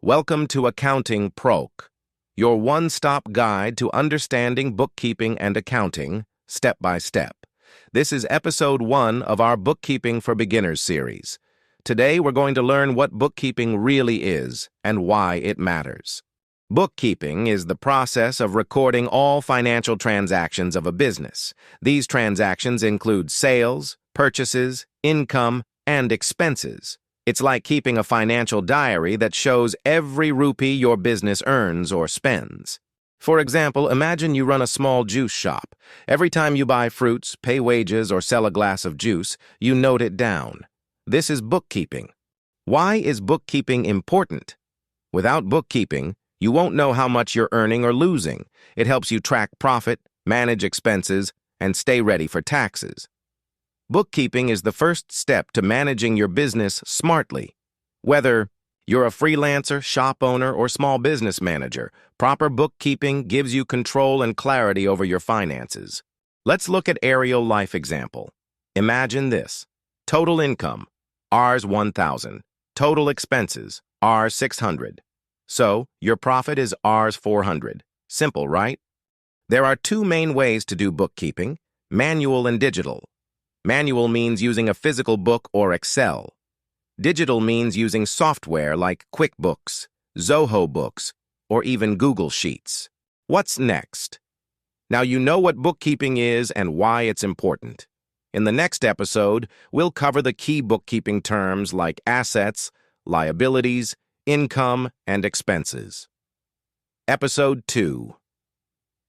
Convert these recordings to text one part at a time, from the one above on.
Welcome to AccountingProlk, your one-stop guide to understanding bookkeeping and accounting, step by step. This is episode 1 of our Bookkeeping for Beginners series. Today we're going to learn what bookkeeping really is and why it matters. Bookkeeping is the process of recording all financial transactions of a business. These transactions include sales, purchases, income, and expenses. It's like keeping a financial diary that shows every rupee your business earns or spends. For example, imagine you run a small juice shop. Every time you buy fruits, pay wages, or sell a glass of juice, you note it down. This is bookkeeping. Why is bookkeeping important? Without bookkeeping, you won't know how much you're earning or losing. It helps you track profit, manage expenses, and stay ready for taxes. Bookkeeping is the first step to managing your business smartly. Whether you're a freelancer, shop owner, or small business manager, proper bookkeeping gives you control and clarity over your finances. Let's look at aerial life example. Imagine this. Total income, Rs 1,000. Total expenses, Rs 600. So, your profit is Rs 400. Simple, right? There are two main ways to do bookkeeping, manual and digital. Manual means using a physical book or Excel. Digital means using software like QuickBooks, Zoho Books, or even GoogleSheets. What's next? Now you know what bookkeeping is and why it's important. In the next episode, we'll cover the key bookkeeping terms like assets, liabilities, income, and expenses. Episode 2.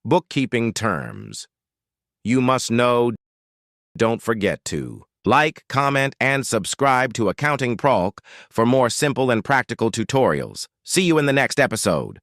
Bookkeeping terms. You must know. Don't forget to like, comment, and subscribe to AccountingProlk for more simple and practical tutorials. See you in the next episode.